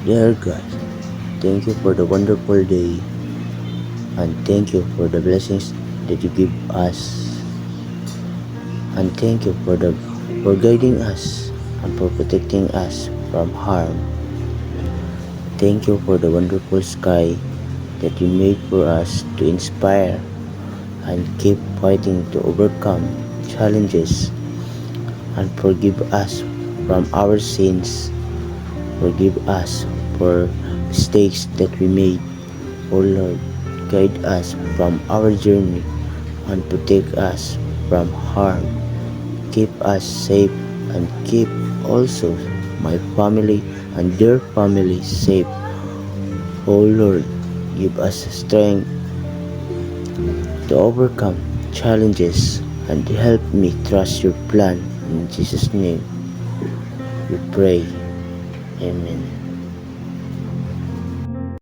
Dear God, thank you for the wonderful day and thank you for the blessings that you give us and thank you for guiding us and for protecting us from harm. Thank you for the wonderful sky that you made for us to inspire and keep fighting to overcome challenges and forgive us from our sins. Forgive us for mistakes that we made. O Lord, guide us from our journey and protect us from harm. Keep us safe and keep also my family and their family safe. O Lord, give us strength to overcome challenges and help me trust your plan. In Jesus' name we pray. Amen.